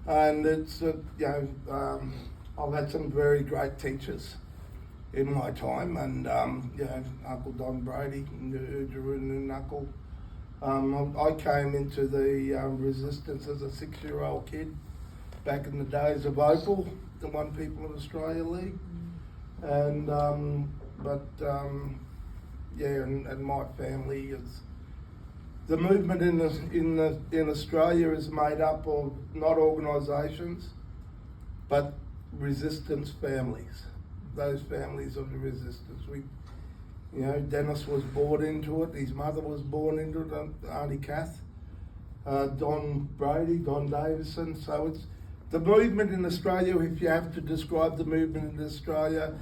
And it's, I've had some very great teachers in my time, and Uncle Don Brady, and Uncle. I came into the resistance as a 6-year-old kid back in the days of Opal, the One People of Australia League, and my family is. The movement in Australia is made up of not organisations, but resistance families. Those families of the resistance. Dennis was born into it. His mother was born into it. Auntie Kath, Don Brady, Don Davison. So it's the movement in Australia. If you have to describe the movement in Australia,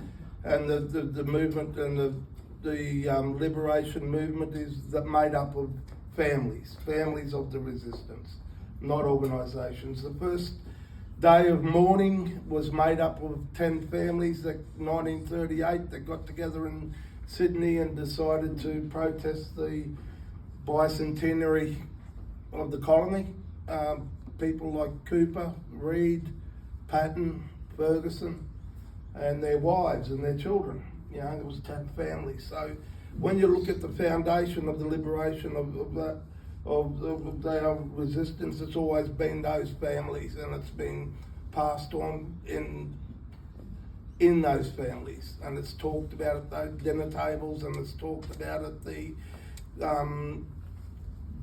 and the movement and the liberation movement is made up of families of the resistance, not organisations. The first day of mourning was made up of 10 families that 1938 that got together in Sydney and decided to protest the bicentenary of the colony. People like Cooper, Reed, Patton, Ferguson, and their wives and their children. There was 10 families. So when you look at the foundation of the liberation of their resistance, it's always been those families, and it's been passed on in those families, and it's talked about at those dinner tables, and it's talked about at the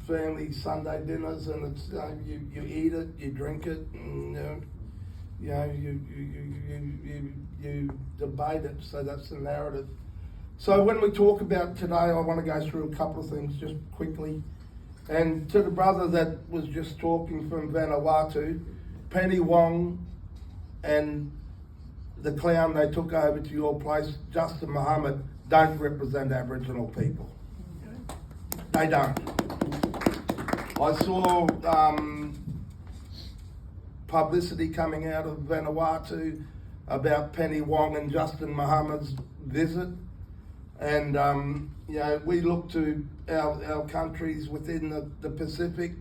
family Sunday dinners, and it's you eat it, you drink it, and you debate it. So that's the narrative. So when we talk about today, I want to go through a couple of things just quickly. And to the brother that was just talking from Vanuatu, Penny Wong and the clown they took over to your place, Justin Muhammad, don't represent Aboriginal people. They don't. I saw publicity coming out of Vanuatu about Penny Wong and Justin Muhammad's visit. And, we look to our countries within the Pacific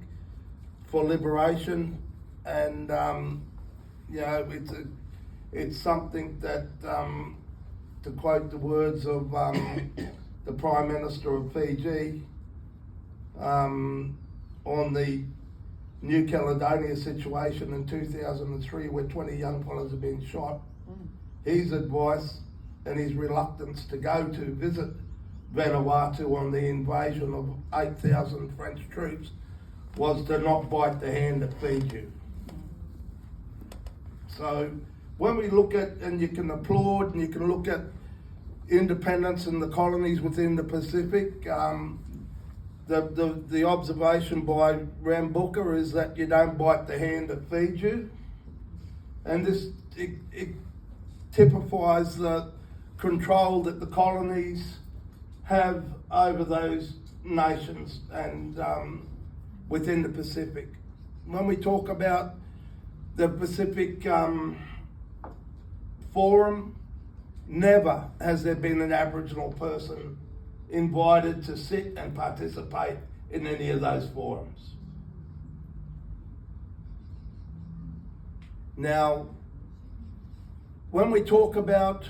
for liberation. And, it's something that, to quote the words of the Prime Minister of Fiji, on the New Caledonia situation in 2003, where 20 young fellas have been shot, his advice and his reluctance to go to visit Vanuatu on the invasion of 8,000 French troops was to not bite the hand that feeds you. So when we look at, and you can applaud and you can look at independence in the colonies within the Pacific, the observation by Rambuka is that you don't bite the hand that feeds you. And this, it typifies the control that the colonies have over those nations and within the Pacific. When we talk about the Pacific Forum, never has there been an Aboriginal person invited to sit and participate in any of those forums. Now, when we talk about,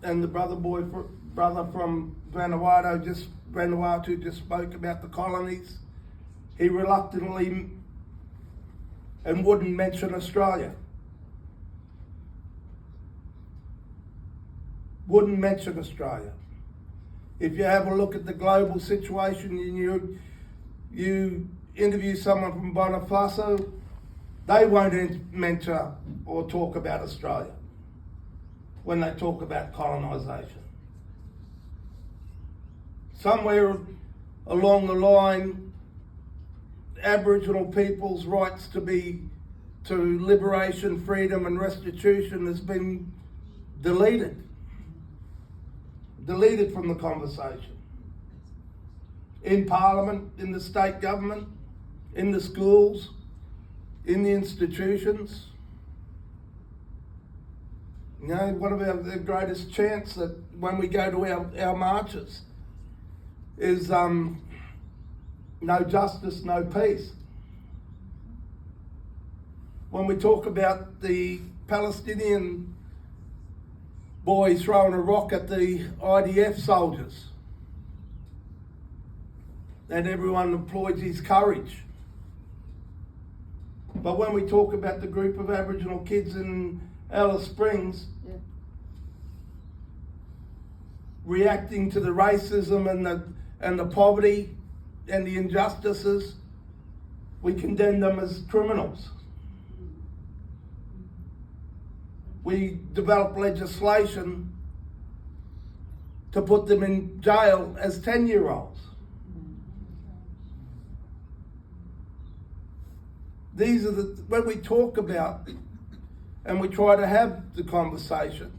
and the brother from Vanuatu just spoke about the colonies, he reluctantly and wouldn't mention Australia. Wouldn't mention Australia. If you have a look at the global situation and you interview someone from Burkina Faso, they won't mention or talk about Australia when they talk about colonisation. Somewhere along the line, Aboriginal people's rights to liberation, freedom and restitution has been deleted from the conversation. In Parliament, in the state government, in the schools, in the institutions. One of our greatest chants that when we go to our marches is no justice, no peace. when we talk about the Palestinian boy throwing a rock at the IDF soldiers, and everyone applauds his courage. But when we talk about the group of Aboriginal kids in Alice Springs, reacting to the racism and the poverty and the injustices, we condemn them as criminals. We develop legislation to put them in jail as 10-year-olds. These are when we talk about and we try to have the conversation,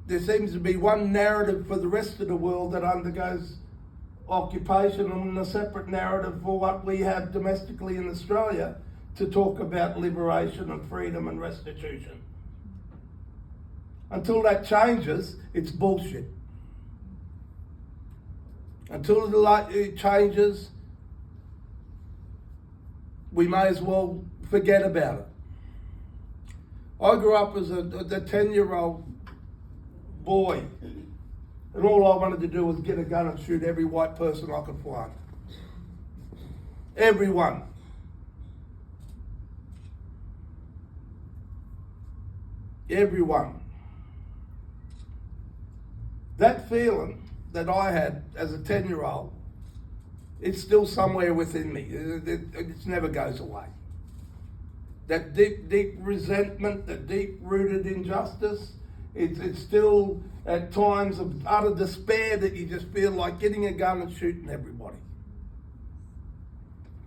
there seems to be one narrative for the rest of the world that undergoes occupation and a separate narrative for what we have domestically in Australia to talk about liberation and freedom and restitution. Until that changes, it's bullshit. Until it changes, we may as well forget about it. I grew up as a 10-year-old boy, and all I wanted to do was get a gun and shoot every white person I could find. Everyone. Everyone. That feeling that I had as a 10-year-old, it's still somewhere within me. It never goes away. That deep resentment, that deep-rooted injustice, it's still at times of utter despair that you just feel like getting a gun and shooting everybody.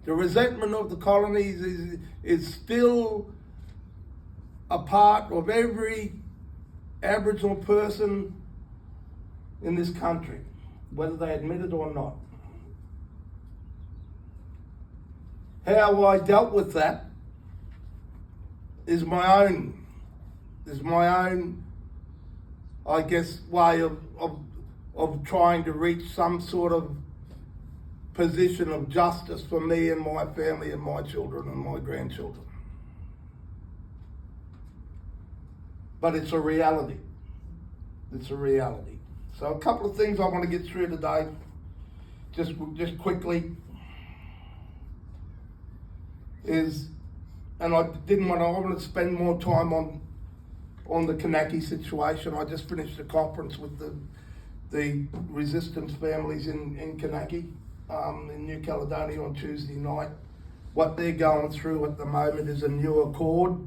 The resentment of the colonies is still a part of every Aboriginal person in this country, whether they admit it or not. How I dealt with that is my own, I guess, way of trying to reach some sort of position of justice for me and my family and my children and my grandchildren. But it's a reality. It's a reality. So a couple of things I want to get through today, just quickly, is, and I want to spend more time on the Kanaki situation. I just finished a conference with the resistance families in Kanaki, in New Caledonia on Tuesday night. What they're going through at the moment is a new accord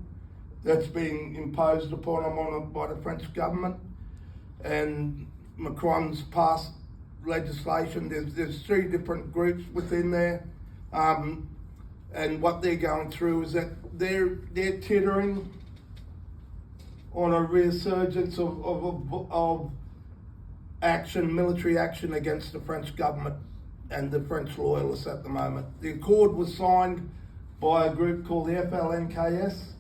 that's being imposed upon them by the French government, and Macron's passed legislation. There's 3 different groups within there, and what they're going through is that they're tittering on a resurgence of action, military action against the French government and the French loyalists at the moment. The accord was signed by a group called the FLNKS,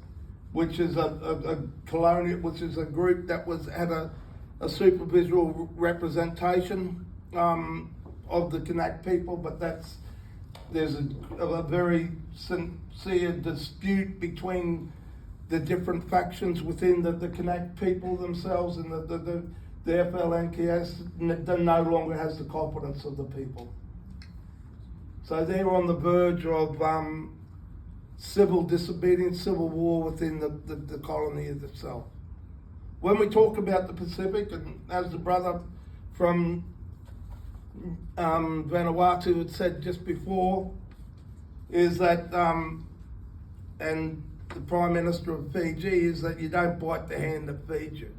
which is a colonial, which is a group that had a supervisual representation of the Kanak people, but there's a very sincere dispute between the different factions within the Kanak people themselves, and the FLNKS no longer has the confidence of the people. So they're on the verge of civil disobedience, civil war within the colony itself. When we talk about the Pacific, and as the brother from Vanuatu had said just before, is that, and the Prime Minister of Fiji, is that you don't bite the hand that feeds you.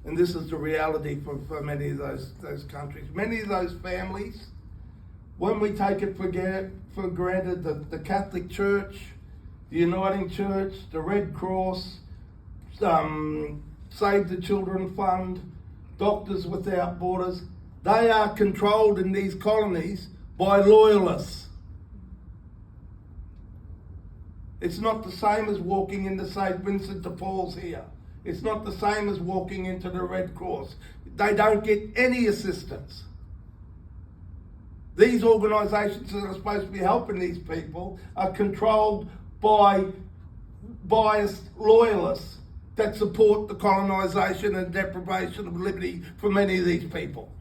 And this is the reality for many of those countries. Many of those families, when we take it for granted that the Catholic Church, the Uniting Church, the Red Cross, Save the Children Fund, Doctors Without Borders, they are controlled in these colonies by loyalists. It's not the same as walking into St. Vincent de Paul's here. It's not the same as walking into the Red Cross. They don't get any assistance. These organisations that are supposed to be helping these people are controlled by biased loyalists that support the colonisation and deprivation of liberty for many of these people.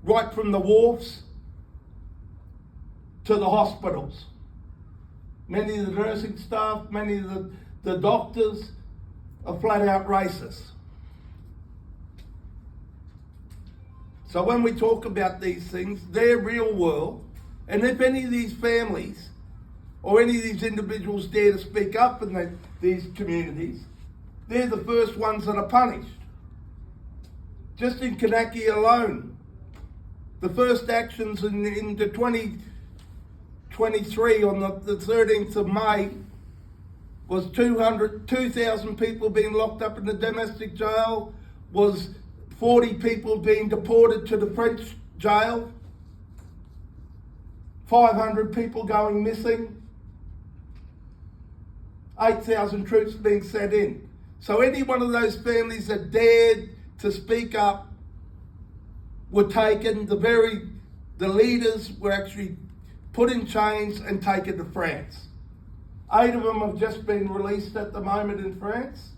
Right from the wharfs to the hospitals. Many of the nursing staff, many of the doctors are flat out racist. So when we talk about these things, they're real world, and if any of these families or any of these individuals dare to speak up in these communities, they're the first ones that are punished. Just in Kanaki alone, the first actions in the 2023 on the 13th of May was 2,000 people being locked up in the domestic jail, was 40 people being deported to the French jail, 500 people going missing, 8,000 troops being sent in. So any one of those families that dared to speak up were taken, the leaders were actually put in chains and taken to France. 8 of them have just been released at the moment in France,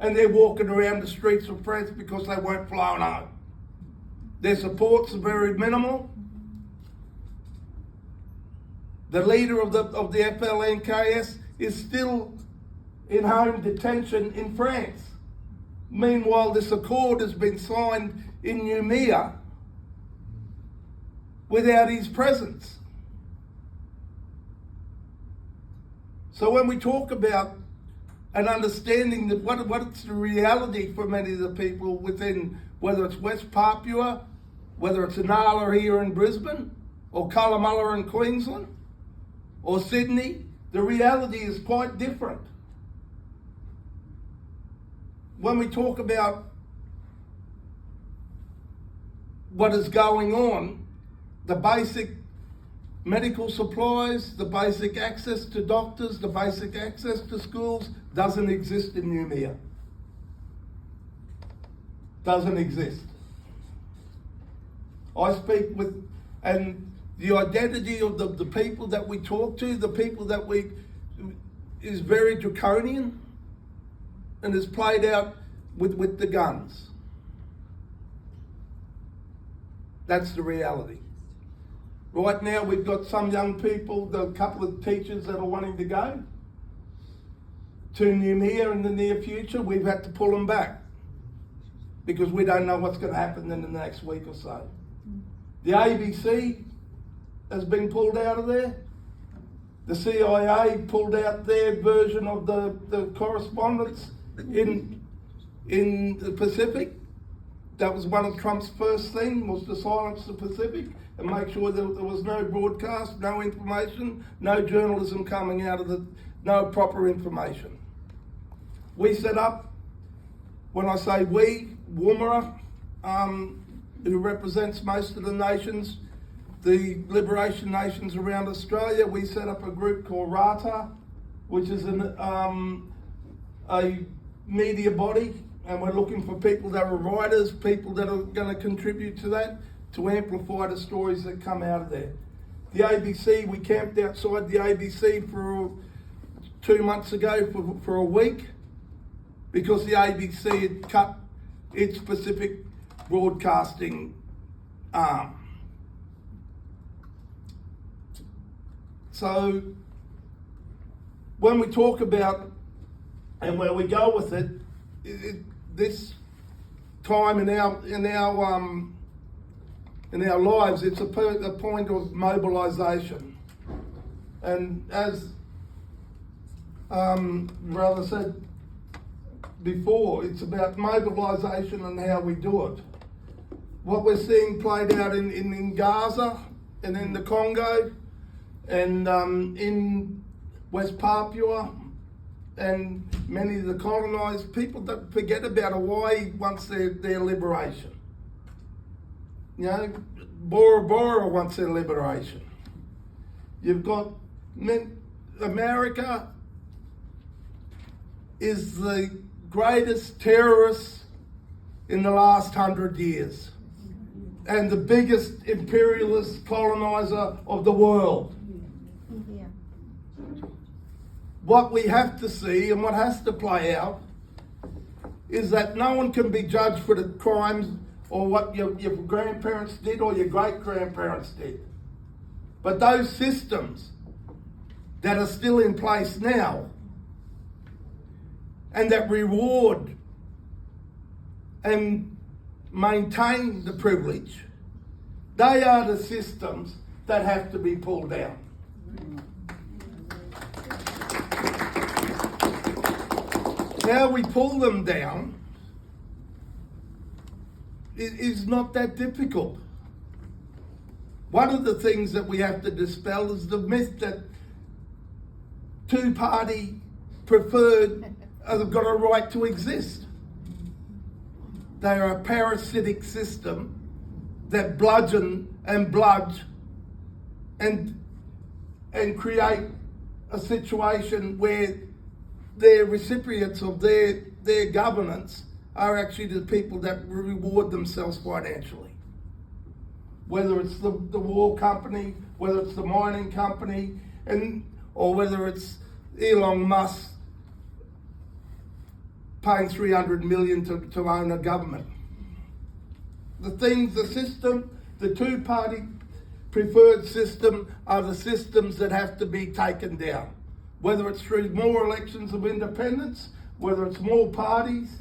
and they're walking around the streets of France because they weren't flown home. Their supports are very minimal. The leader of the FLNKS is still in home detention in France. Meanwhile, this accord has been signed in Noumea without his presence. So when we talk about an understanding that what's the reality for many of the people within, whether it's West Papua, whether it's Inala here in Brisbane, or Colomulla in Queensland, or Sydney, the reality is quite different. When we talk about what is going on, the basic medical supplies, the basic access to doctors, the basic access to schools doesn't exist in Noumea. Doesn't exist. I speak with, and the identity of the people that we talk to, the people that is very draconian and is played out with the guns. That's the reality. Right now we've got some young people, a couple of teachers that are wanting to go to Noumea in the near future. We've had to pull them back because we don't know what's going to happen in the next week or so. The ABC has been pulled out of there. The CIA pulled out their version of the correspondence in the Pacific. That was one of Trump's first things, was to silence the Pacific and make sure that there was no broadcast, no information, no journalism coming out of no proper information. We set up, when I say we, Woomera, who represents most of the nations, the liberation nations around Australia, we set up a group called RATA, which is a media body, and we're looking for people that are writers, people that are going to contribute to that, to amplify the stories that come out of there. The ABC, we camped outside the ABC for 2 months ago for a week because the ABC had cut its Pacific broadcasting arm. So when we talk about and where we go with it, this time in our lives, it's a point of mobilisation. And as brother said before, it's about mobilisation and how we do it. What we're seeing played out in Gaza and in the Congo and in West Papua and many of the colonised people that forget about Hawaii once their liberation. You know, Bora Bora wants their liberation. You've got America is the greatest terrorist in the last 100 years. and the biggest imperialist colonizer of the world. Yeah. What we have to see and what has to play out is that no one can be judged for the crimes or what your grandparents did or your great-grandparents did. But those systems that are still in place now and that reward and maintain the privilege, they are the systems that have to be pulled down. How we pull them down is not that difficult. One of the things that we have to dispel is the myth that two-party preferred have got a right to exist. They are a parasitic system that bludgeon and bludge and create a situation where their recipients of their governance are actually the people that reward themselves financially. Whether it's the war company, whether it's the mining company, or whether it's Elon Musk paying $300 million to own a government. The system, the two-party preferred system are the systems that have to be taken down. Whether it's through more elections of independence, whether it's more parties,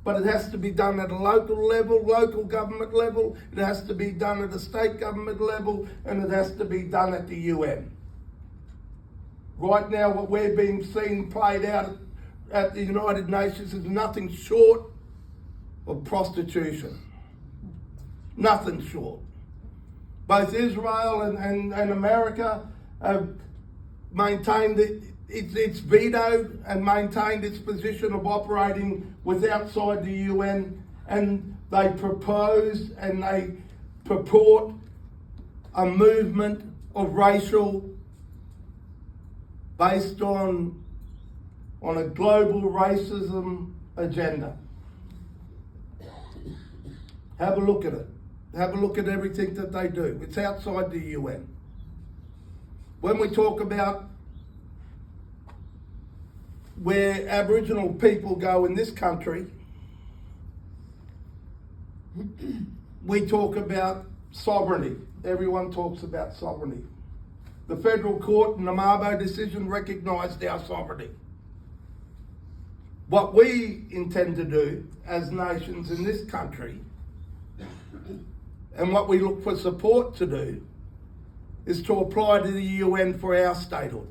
but it has to be done at a local level, local government level, it has to be done at a state government level, and it has to be done at the UN. Right now, what we're being seen played out at the United Nations is nothing short of prostitution. Nothing short. Both Israel and America have maintained its veto and maintained its position of operating with outside the UN, and they propose and they purport a movement of racial based on a global racism agenda. Have a look at it. Have a look at everything that they do. It's outside the UN. When we talk about where Aboriginal people go in this country, we talk about sovereignty. Everyone talks about sovereignty. The federal court in the Mabo decision recognised our sovereignty. What we intend to do as nations in this country, and what we look for support to do, is to apply to the UN for our statehood.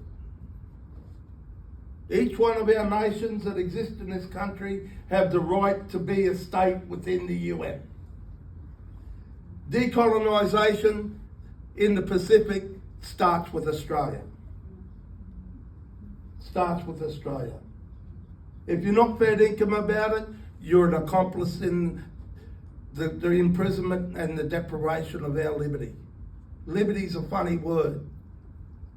Each one of our nations that exist in this country have the right to be a state within the UN. Decolonisation in the Pacific starts with Australia. Starts with Australia. If you're not fair dinkum about it, you're an accomplice in the imprisonment and the deprivation of our liberty. Liberty's a funny word,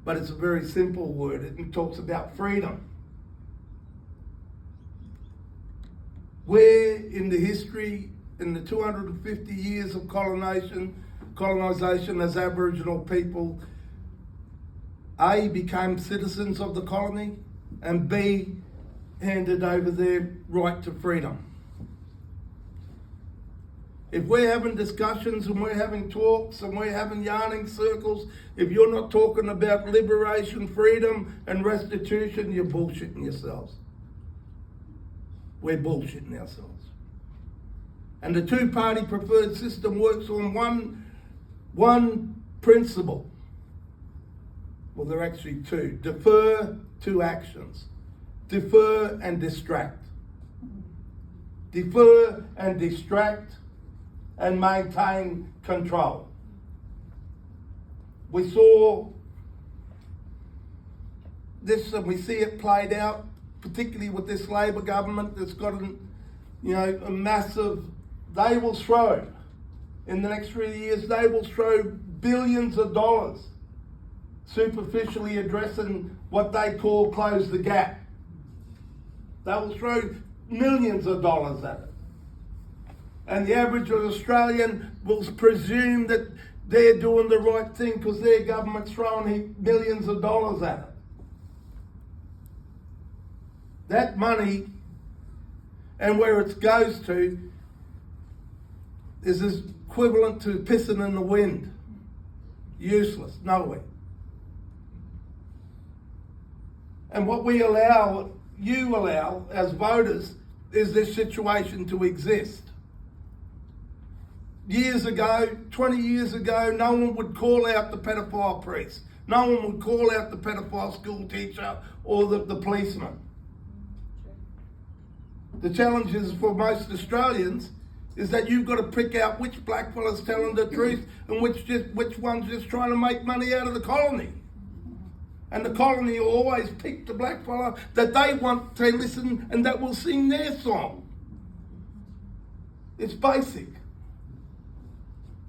but it's a very simple word. It talks about freedom. Where in the history, in the 250 years of colonisation as Aboriginal people, A, became citizens of the colony, and B, handed over their right to freedom. If we're having discussions and we're having talks and we're having yarning circles, if you're not talking about liberation, freedom and restitution, you're bullshitting yourselves. We're bullshitting ourselves. And the two-party preferred system works on one principle. Well, there are actually two. Defer two actions. Defer and distract. Defer and distract and maintain control. We saw this and we see it played out, particularly with this Labor government that's got a massive, they will throw, in the next 3 years, they will throw billions of dollars superficially addressing what they call close the gap. They will throw millions of dollars at it. And the average Australian will presume that they're doing the right thing because their government's throwing millions of dollars at it. That money and where it goes to is equivalent to pissing in the wind. Useless, nowhere. And what we allow, you allow as voters, is this situation to exist. Years ago, 20 years ago, no one would call out the pedophile priest. No one would call out the pedophile school teacher or the policeman. The challenge is for most Australians is that you've got to pick out which blackfella's telling the truth and which one's just trying to make money out of the colony. And the colony will always pick the blackfella that they want to listen and that will sing their song. It's basic.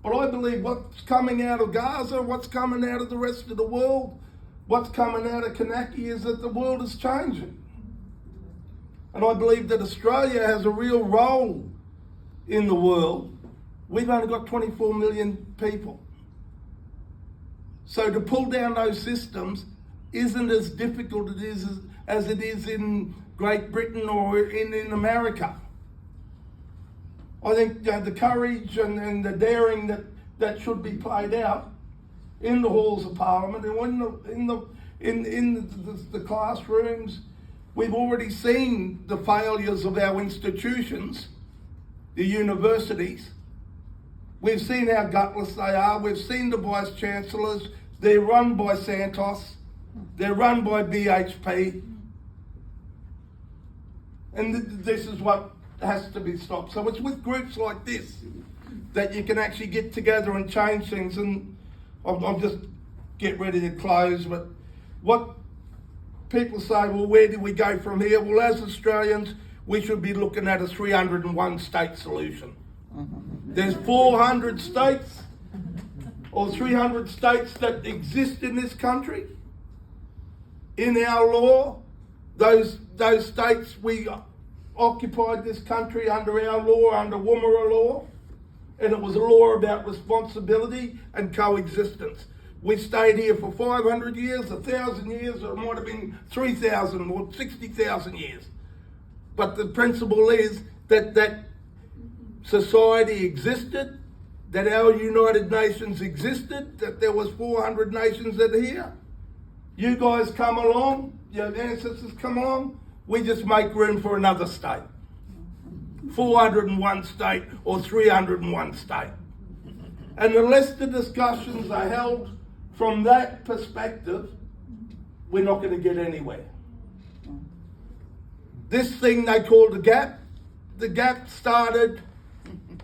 But I believe what's coming out of Gaza, what's coming out of the rest of the world, what's coming out of Kanaki is that the world is changing. And I believe that Australia has a real role in the world. We've only got 24 million people. So to pull down those systems isn't as difficult as it is in Great Britain or in America. I think the courage and the daring that should be played out in the halls of Parliament and in the classrooms. We've already seen the failures of our institutions, the universities. We've seen how gutless they are. We've seen the vice chancellors. They're run by Santos. They're run by BHP. And this is what has to be stopped. So it's with groups like this that you can actually get together and change things. And I'll just get ready to close. But what people say, well, where do we go from here? Well, as Australians, we should be looking at a 301 state solution. There's 400 states or 300 states that exist in this country. In our law, those states, we occupied this country under our law, under Woomera law, and it was a law about responsibility and coexistence. We stayed here for 500 years, 1,000 years, or it might have been 3,000 or 60,000 years. But the principle is that society existed, that our United Nations existed, that there was 400 nations that are here. You guys come along, your ancestors come along, we just make room for another state. 401 state or 301 state. And unless the discussions are held from that perspective, we're not going to get anywhere. This thing they call the gap started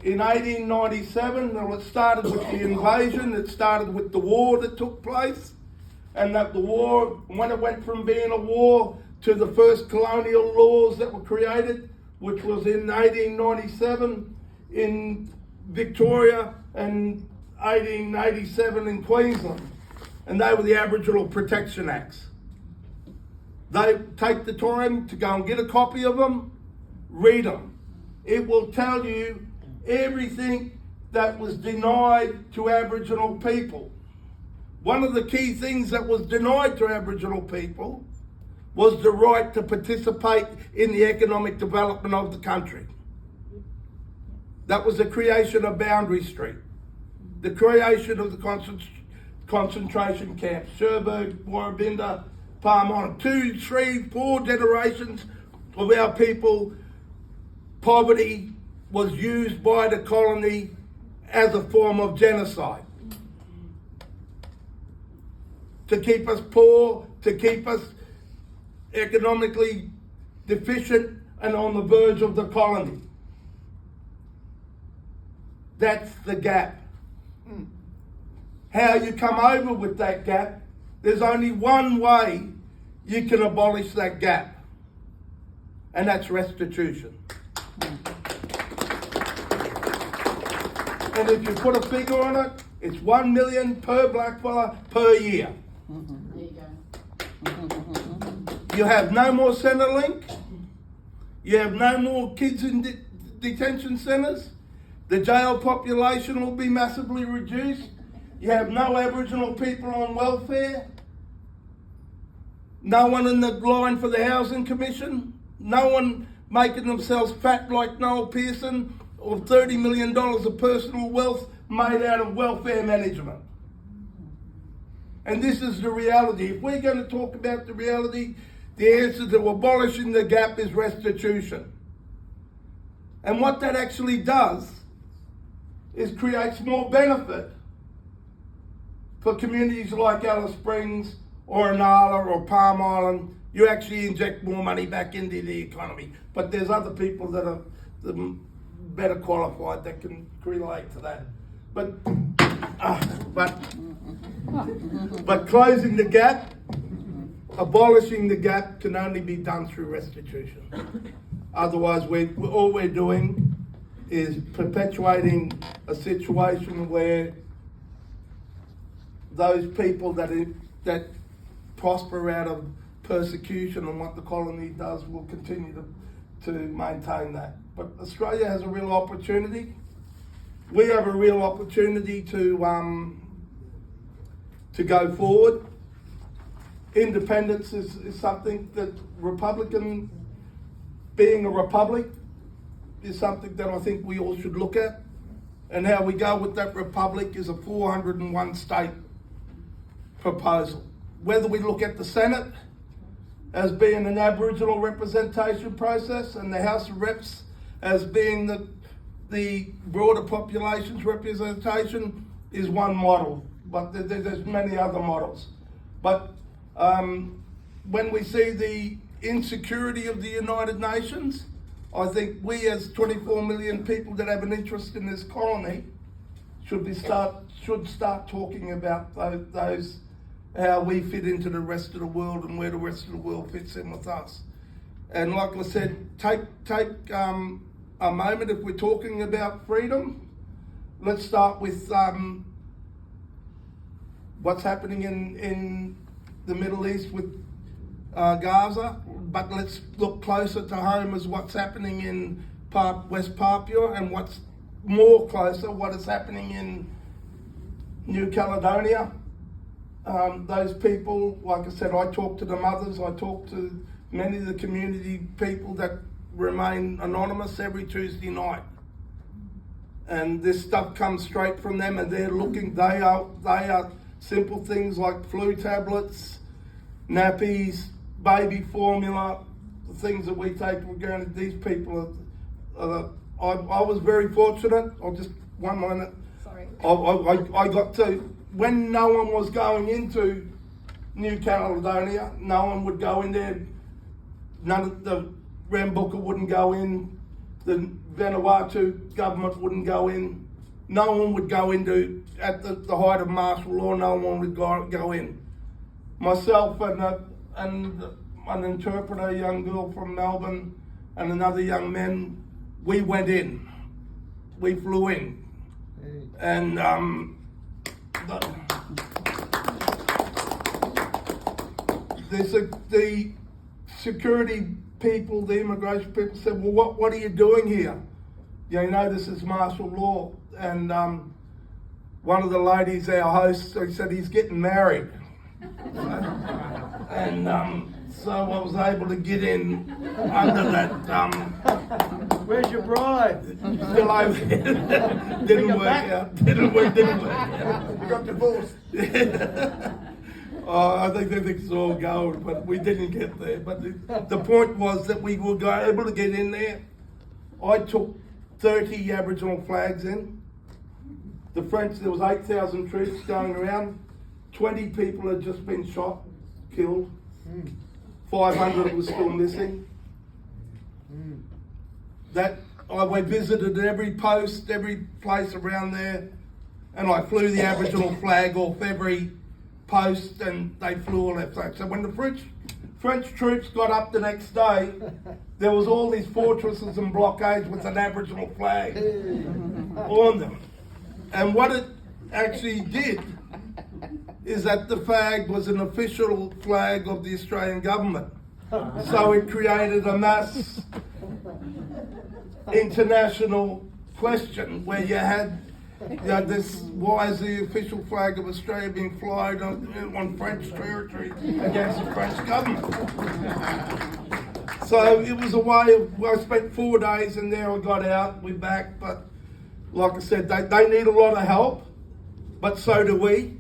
in 1897. Well, it started with the invasion, it started with the war that took place, and that the war, when it went from being a war to the first colonial laws that were created, which was in 1897 in Victoria and 1887 in Queensland. And they were the Aboriginal Protection Acts. They take the time to go and get a copy of them, read them. It will tell you everything that was denied to Aboriginal people. One of the key things that was denied to Aboriginal people was the right to participate in the economic development of the country. That was the creation of Boundary Street, the creation of the concentration camps, Cherbourg, Warrabinda, Palmyra. 2, 3, 4 generations of our people, poverty was used by the colony as a form of genocide. To keep us poor, to keep us economically deficient and on the verge of the colony. That's the gap. How you come over with that gap, there's only one way you can abolish that gap, and that's restitution. And if you put a figure on it, it's 1 million per blackfella per year. There you go. You have no more Centrelink. You have no more kids in detention centres. The jail population will be massively reduced. You have no Aboriginal people on welfare. No one in the line for the Housing Commission. No one making themselves fat like Noel Pearson, or $30 million of personal wealth made out of welfare management. And this is the reality. If we're going to talk about the reality, the answer to abolishing the gap is restitution. And what that actually does is creates more benefit for communities like Alice Springs or Inala or Palm Island. You actually inject more money back into the economy. But there's other people that are better qualified that can relate to that. But closing the gap, abolishing the gap can only be done through restitution. Otherwise, all we're doing is perpetuating a situation where those people that prosper out of persecution and what the colony does will continue to maintain that. But Australia has a real opportunity. We have a real opportunity to go forward. Independence is something that being a republic is something that I think we all should look at. And how we go with that republic is a 401 state proposal. Whether we look at the Senate as being an Aboriginal representation process and the House of Reps as being the broader population's representation is one model, but there's many other models. But when we see the insecurity of the United Nations, I think we as 24 million people that have an interest in this colony should start talking about those how we fit into the rest of the world and where the rest of the world fits in with us. And like I said, take a moment. If we're talking about freedom, let's start with what's happening in the Middle East with Gaza, but let's look closer to home as what's happening in West Papua, and what's more closer, what is happening in New Caledonia. Those people, like I said, I talk to the mothers, I talk to many of the community people that remain anonymous every Tuesday night. And this stuff comes straight from them, and they're looking, they are simple things like flu tablets, nappies, baby formula, the things that we take for granted. These people I was very fortunate. One minute. Sorry. I got to, when no one was going into New Caledonia, no one would go in there. None of the Rambuka wouldn't go in. The Vanuatu government wouldn't go in. No one would go into, at the height of martial law, no one would go in. Myself and an interpreter, a young girl from Melbourne, and another young man, we went in. We flew in. And the security people, the immigration people said, well, what are you doing here? You know, this is martial law. And one of the ladies, our host, said he's getting married. And so I was able to get in under that. Where's your bride? Still over there. Didn't work out. Didn't work out. You got divorced. I think it's all gold, but we didn't get there. But the point was that we were able to get in there. I took 30 Aboriginal flags in. The French, there was 8,000 troops going around. 20 people had just been shot, killed. 500 was still missing. I visited every post, every place around there, and I flew the Aboriginal flag off every post, and they flew all their flags. So when the French troops got up the next day, there was all these fortresses and blockades with an Aboriginal flag on them. And what it actually did is that the flag was an official flag of the Australian government. So it created a mass international question where you had this, why is the official flag of Australia being flyed on French territory against the French government? So it was a way of, I spent 4 days in there, I got out, we're back, but like I said, they need a lot of help, but so do we,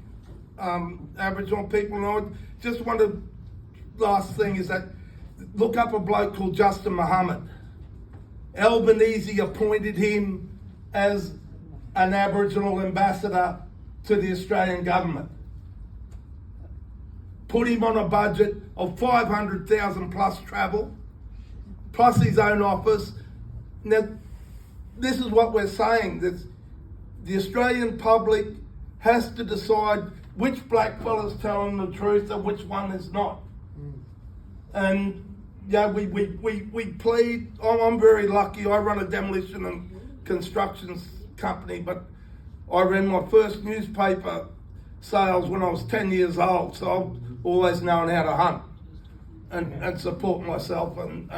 Aboriginal people. And I just wanted, last thing is that, look up a bloke called Justin Muhammad. Albanese appointed him as an Aboriginal ambassador to the Australian government. Put him on a budget of 500,000 plus travel, plus his own office. Now, this is what we're saying, that the Australian public has to decide which black fella's telling the truth and which one is not. And yeah, we plead. I'm very lucky. I run a demolition and construction company, but I ran my first newspaper sales when I was 10 years old, so I've always known how to hunt and support myself, and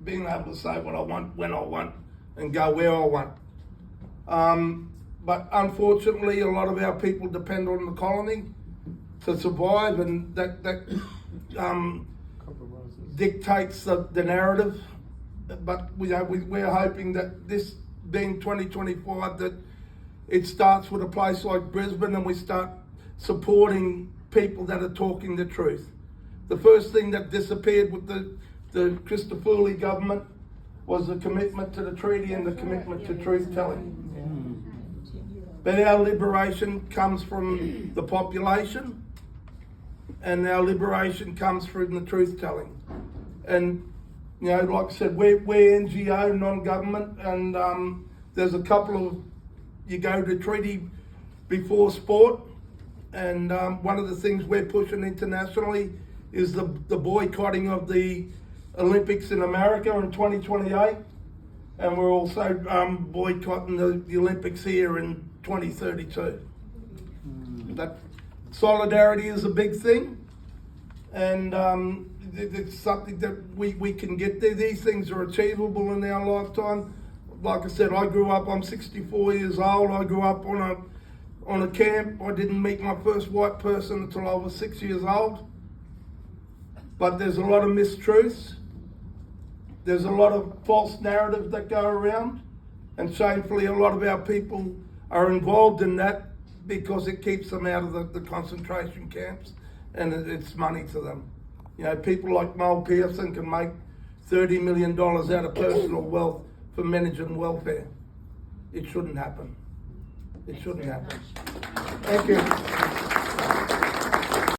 being able to say what I want, when I want, and go where I want. But unfortunately, a lot of our people depend on the colony to survive, and that dictates the narrative. But we're hoping that this being 2025, that it starts with a place like Brisbane, and we start supporting people that are talking the truth. The first thing that disappeared with the Christofouli government was the commitment to the treaty and the commitment to truth telling. But our liberation comes from the population, and our liberation comes from the truth telling. And like I said, we're NGO, non-government, and there's a couple of, you go to treaty before sport, and one of the things we're pushing internationally is the boycotting of the Olympics in America in 2028, and we're also boycotting the Olympics here in 2032. That solidarity is a big thing, and it's something that we can get there. These things are achievable in our lifetime. Like I said, I'm 64 years old. I grew up on a camp. I didn't meet my first white person until I was 6 years old. But there's a lot of mistruths. There's a lot of false narratives that go around, and shamefully a lot of our people are involved in that because it keeps them out of the concentration camps, and it's money to them. People like Noel Pearson can make $30 million out of personal wealth for managing welfare. It shouldn't happen. It shouldn't happen. Thank you.